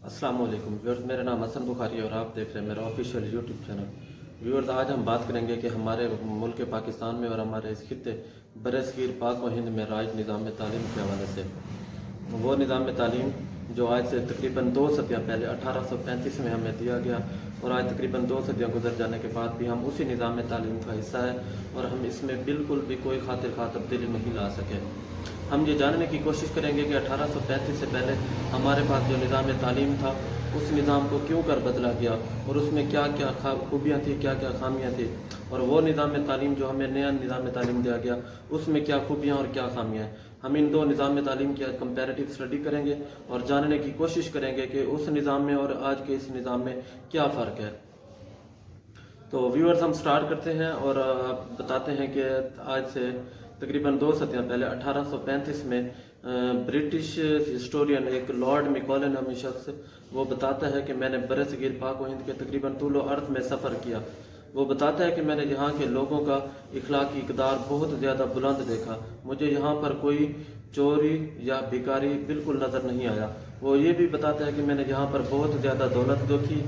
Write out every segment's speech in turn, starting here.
अस्सलाम वालेकुम व्यूअर्स, मेरा नाम हसन बुखारी है और आप देख रहे हैं मेरा ऑफिशियल यूट्यूब चैनल। व्यूअर्स, आज हम बात करेंगे कि हमारे मुल्क पाकिस्तान में और हमारे इस खित्ते बरसगीर पाक व हिंद में राज निज़ाम तालीम के हवाले से वो निज़ाम तालीम जो आज से तकरीबन 2 सदियाँ पहले 1835 में हमें दिया गया और आज तकरीबन 2 सदियाँ गुजर जाने के बाद भी हम उसी निज़ाम तालीम का हिस्सा है और हम इसमें बिल्कुल भी कोई खातिर खा तब्दीली नहीं ला सके। हम ये जानने की कोशिश करेंगे कि 1835 से पहले हमारे पास जो निज़ाम तालीम था उस निज़ाम को क्यों कर बदला गया और उसमें क्या क्या खूबियाँ थी, क्या क्या खामियाँ थी, और वो निज़ाम तालीम जो हमें नया निज़ाम तालीम दिया गया उसमें क्या खूबियाँ और क्या खामियाँ हैं। हम इन दो निज़ाम तालीम की आज कंपैरेटिव स्टडी करेंगे और जानने की कोशिश करेंगे कि उस निज़ाम में और आज के इस निज़ाम में क्या फ़र्क है। तो व्यूअर्स, हम स्टार्ट करते हैं और बताते हैं कि आज से तकरीबन 2 सदियाँ पहले 1835 में ब्रिटिश हिस्टोरियन एक लॉर्ड मिकॉले नामी शख्स वो बताता है कि मैंने बरसगीर पाक व हिंद के तकरीबन तूलो अर्थ में सफ़र किया। वो बताता है कि मैंने यहाँ के लोगों का इखलाकी इक़दार बहुत ज़्यादा बुलंद देखा। मुझे यहाँ पर कोई चोरी या भिखारी बिल्कुल नज़र नहीं आया। वो ये भी बताता है कि मैंने यहाँ पर बहुत ज़्यादा दौलत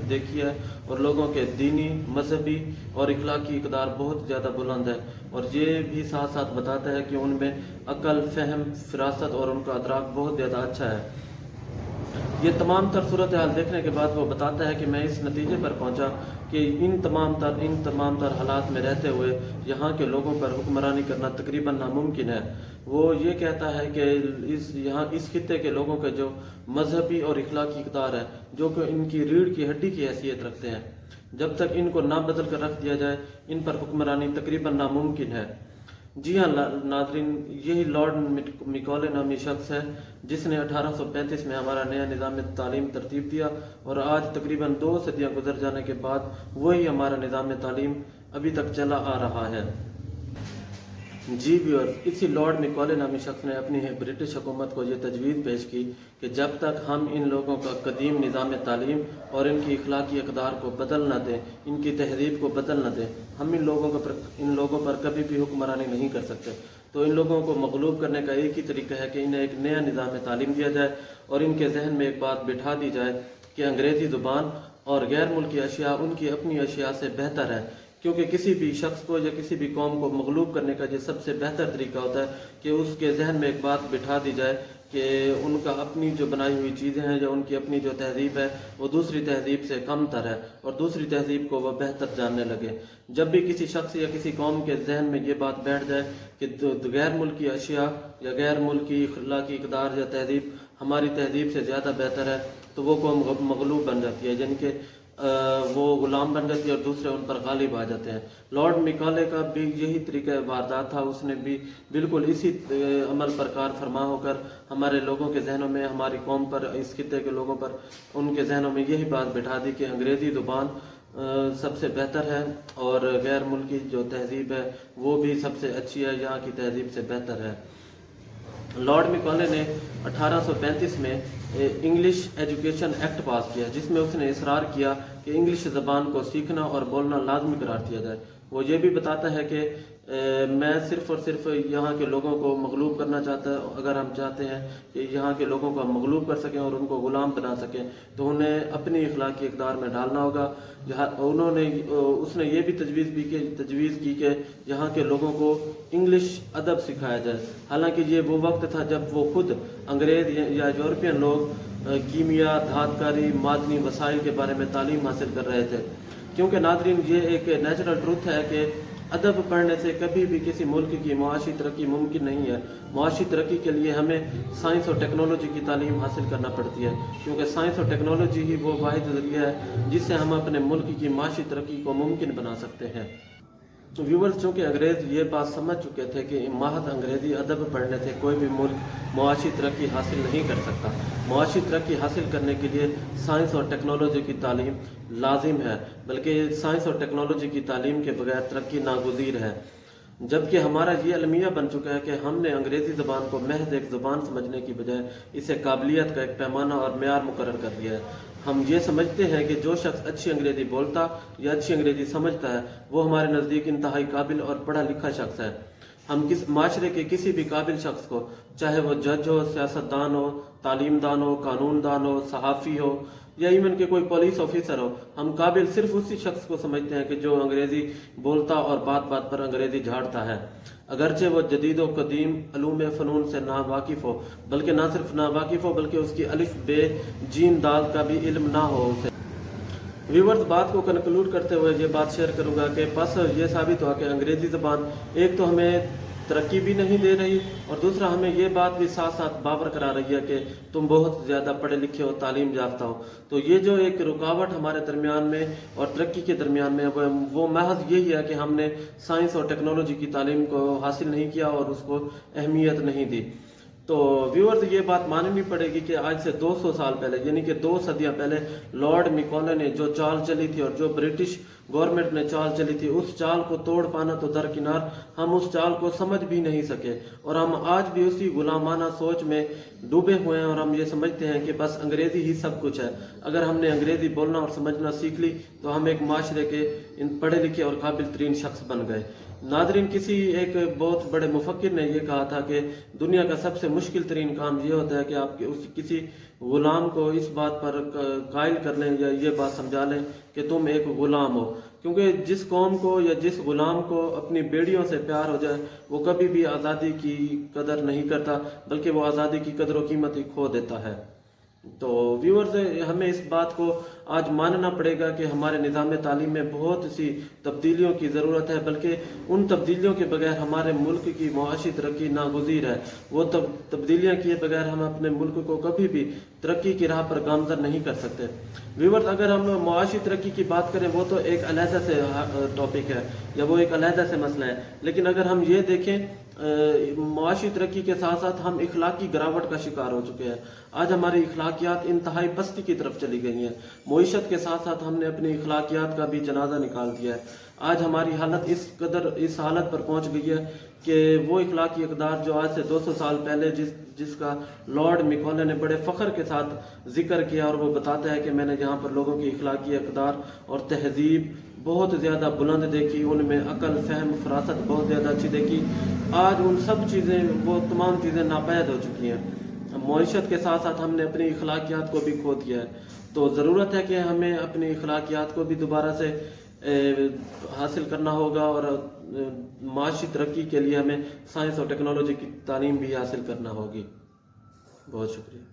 देखी है और लोगों के दीनी, मजहबी और इखलाकी इक़दार बहुत ज़्यादा बुलंद है। और ये भी साथ साथ बताता है कि उनमें अकल, फहम, फिरासत और उनका अदराक बहुत ज़्यादा अच्छा है। ये तमाम तर सूरत हाल देखने के बाद वो बताता है कि मैं इस नतीजे पर पहुंचा कि इन तमाम तर हालात में रहते हुए यहाँ के लोगों पर हुक्मरानी करना तकरीबन नामुमकिन है। वो ये कहता है कि इस खित्ते के लोगों के जो मजहबी और इखलाकी इक़दार है जो कि इनकी रीढ़ की हड्डी की हैसियत रखते हैं, जब तक इनको ना बदल कर रख दिया जाए इन पर हुक्मरानी तकरीबन नामुमकिन है। जी हाँ नाज़रीन, यही लॉर्ड मिकॉले नामी शख्स है जिसने 1835 में हमारा नया निज़ाम तालीम तरतीब दिया और आज तकरीबन 2 सदियाँ गुजर जाने के बाद वही हमारा निज़ाम तालीम अभी तक चला आ रहा है। जी व्यूअर, इसी लॉर्ड मिकॉले नामी शख्स ने अपनी ब्रिटिश हुकूमत को ये तजवीज़ पेश की कि जब तक हम इन लोगों का कदीम निज़ाम तालीम और इनकी इखलाकी इक़दार को बदल न दें, इनकी तहजीब को बदल न दें, हम इन लोगों पर कभी भी हुक्मरानी नहीं कर सकते। तो इन लोगों को मग़लूब करने का एक ही तरीका है कि इन्हें एक नया निज़ाम तालीम दिया जाए और इनके जहन में एक बात बिठा दी जाए कि अंग्रेज़ी ज़ुबान और गैर मुल्की अशिया उनकी अपनी अशिया से बेहतर है। क्योंकि किसी भी शख्स को या किसी भी कौम को मग़लूब करने का जो सबसे बेहतर तरीका होता है कि उसके जहन में एक बात बिठा दी जाए कि उनका अपनी जो बनाई हुई चीज़ें हैं या उनकी अपनी जो तहजीब है वो दूसरी तहजीब से कम तर है और दूसरी तहजीब को वह बेहतर जानने लगे। जब भी किसी शख्स या किसी कौम के जहन में ये बात बैठ जाए कि गैर मुल्की अशिया या गैर मुल्की इखलाकी इक़दार या तहजीब हमारी तहजीब से ज़्यादा बेहतर है, तो वो कौम मग़लूब बन जाती है, यानी कि वो गुलाम बन जाती है और दूसरे उन पर गालिब आ जाते हैं। लॉर्ड मिकाले का भी यही तरीका वारदात था। उसने भी बिल्कुल इसी अमल पर कार फरमा होकर हमारे लोगों के जहनों में, हमारी कौम पर, इस खित्ते के लोगों पर, उनके जहनों में यही बात बिठा दी कि अंग्रेज़ी ज़ुबान सबसे बेहतर है और गैर मुल्की जो तहजीब है वो भी सबसे अच्छी है, यहाँ की तहजीब से बेहतर है। लॉर्ड मिकॉले ने 1835 में इंग्लिश एजुकेशन एक्ट पास किया जिसमें उसने इसरार किया कि इंग्लिश ज़बान को सीखना और बोलना लाजमी करार दिया जाए। वो ये भी बताता है कि मैं सिर्फ़ और सिर्फ यहाँ के लोगों को मग़लूब करना चाहता है। अगर हम चाहते हैं कि यहाँ के लोगों को हम मग़लूब कर सकें और उनको ग़ुलाम बना सकें तो उन्हें अपनी इखलाकी इक़दार में डालना होगा। उसने ये भी तजवीज़ की कि यहाँ के लोगों को इंग्लिश अदब सिखाया जाए। हालांकि ये वो वक्त था जब वो खुद अंग्रेज़ या यूरोपियन लोग कीमिया, धातकारी, मादनी वसाइल के बारे में तालीम हासिल कर रहे थे। क्योंकि नाज़रीन, ये एक नेचुरल ट्रूथ है कि अदब पढ़ने से कभी भी किसी मुल्क की मुआशी तरक्की मुमकिन नहीं है। मुआशी तरक्की के लिए हमें साइंस और टेक्नोलॉजी की तालीम हासिल करना पड़ती है, क्योंकि साइंस और टेक्नोलॉजी ही वो वाहिद ज़रिया है जिससे हम अपने मुल्क की मुआशी तरक्की को मुमकिन बना सकते हैं। तो व्यूवर्स, चूँकि अंग्रेज़ ये बात समझ चुके थे कि महज अंग्रेज़ी अदब पढ़ने से कोई भी मुल्क मुआशी तरक्की हासिल नहीं कर सकता। मुआशी तरक्की हासिल करने के लिए साइंस और टेक्नोलॉजी की तालीम लाजिम है, बल्कि साइंस और टेक्नोलॉजी की तालीम के बगैर तरक्की नागुज़ीर है। जबकि हमारा ये अलमिया बन चुका है कि हमने अंग्रेज़ी ज़बान को महज एक ज़बान समझने की बजाय इसे काबिलियत का एक पैमाना और मेयार मुकर्रर कर दिया है। हम ये समझते हैं कि जो शख्स अच्छी अंग्रेज़ी बोलता या अच्छी अंग्रेज़ी समझता है वो हमारे नज़दीक इंतहाई काबिल और पढ़ा लिखा शख्स है। हम माशरे के किसी भी काबिल शख्स को, चाहे वो जज हो, सियासतदान हो, तालीमदान हो, कानूनदान हो, सहाफ़ी हो या इवन के कोई पुलिस ऑफिसर हो, हम काबिल सिर्फ उसी शख्स को समझते हैं कि जो अंग्रेज़ी बोलता और बात बात पर अंग्रेज़ी झाड़ता है, अगरचे वो जदीद व कदीम अलूम फ़नून से ना वाकिफ़ हो, बल्कि ना सिर्फ ना वाकिफ़ हो बल्कि उसकी अलिफ बे जीम दाल का भी इल्म ना हो उसे। व्यूवर्स, बात को कंक्लूड करते हुए ये बात शेयर करूंगा कि बस ये साबित हुआ कि अंग्रेज़ी ज़बान एक तो हमें तरक्की भी नहीं दे रही और दूसरा हमें ये बात भी साथ साथ बावर करा रही है कि तुम बहुत ज़्यादा पढ़े लिखे हो, तालीम याफ्ता हो। तो ये जो एक रुकावट हमारे दरमियान में और तरक्की के दरमियान में वो महज यही है कि हमने साइंस और टेक्नोलॉजी की तालीम को हासिल नहीं किया और उसको अहमियत नहीं दी। तो व्यूअर्स, ये बात माननी पड़ेगी कि आज से 200 साल पहले यानी कि 2 सदियां पहले लॉर्ड मिकॉले ने जो चाल चली थी और जो ब्रिटिश गवर्नमेंट ने चाल चली थी, उस चाल को तोड़ पाना तो दरकिनार, हम उस चाल को समझ भी नहीं सके और हम आज भी उसी गुलामाना सोच में डूबे हुए हैं और हम ये समझते हैं कि बस अंग्रेज़ी ही सब कुछ है। अगर हमने अंग्रेज़ी बोलना और समझना सीख ली तो हम एक माशरे के इन पढ़े लिखे और काबिल तरीन शख्स बन गए। नादरीन, किसी एक बहुत बड़े मुफक्किर ने यह कहा था कि दुनिया का सबसे मुश्किल तरीन काम यह होता है कि आप किसी गुलाम को इस बात पर कायल कर लें या ये बात समझा लें कि तुम एक गुलाम हो, क्योंकि जिस कौम को या जिस गुलाम को अपनी बेड़ियों से प्यार हो जाए वो कभी भी आज़ादी की कदर नहीं करता, बल्कि वो आज़ादी की कदर व कीमत ही खो देता है। तो व्यूअर्स, हमें इस बात को आज मानना पड़ेगा कि हमारे निज़ाम तालीम में बहुत सी तब्दीलियों की ज़रूरत है, बल्कि उन तब्दीलियों के बगैर हमारे मुल्क की मुआशी तरक्की नागुज़ीर है। वो तब्दीलियाँ किए बगैर हम अपने मुल्क को कभी भी तरक्की की राह पर गामज़न नहीं कर सकते। व्यूअर्स, अगर हम मुआशी तरक्की की बात करें वो तो एक अलहदा से टॉपिक है या वो एक अलहदा से मसला है, लेकिन अगर हम ये देखें मुआशी तरक्की के साथ साथ हम इखलाकी गिरावट का शिकार हो चुके हैं। आज हमारी इखलाकियात इंतहाई पस्ती की तरफ चली गई हैं। मुईशत के साथ साथ हमने अपनी इखलाकियात का भी जनाजा निकाल दिया है। आज हमारी हालत इस हालत पर पहुंच गई है कि वो इखलाकी इक़दार जो आज से 200 साल पहले जिसका लॉर्ड मिकॉले ने बड़े फ़ख्र के साथ जिक्र किया और वो बताता है कि मैंने यहाँ पर लोगों की इखलाकी इक़दार और तहजीब बहुत ज़्यादा बुलंद देखी, उनमें अकल, फहम, फरासत बहुत ज़्यादा अच्छी देखी। आज उन सब चीज़ें, वो तमाम चीज़ें नापैद हो चुकी हैं। मुईशत के साथ साथ हमने अपनी इखलाकियात को भी खो दिया है। तो ज़रूरत है कि हमें अपनी इखलाकियात को भी दोबारा से हासिल करना होगा और माशी तरक्की के लिए हमें साइंस और टेक्नोलॉजी की तालीम भी हासिल करना होगी। बहुत शुक्रिया।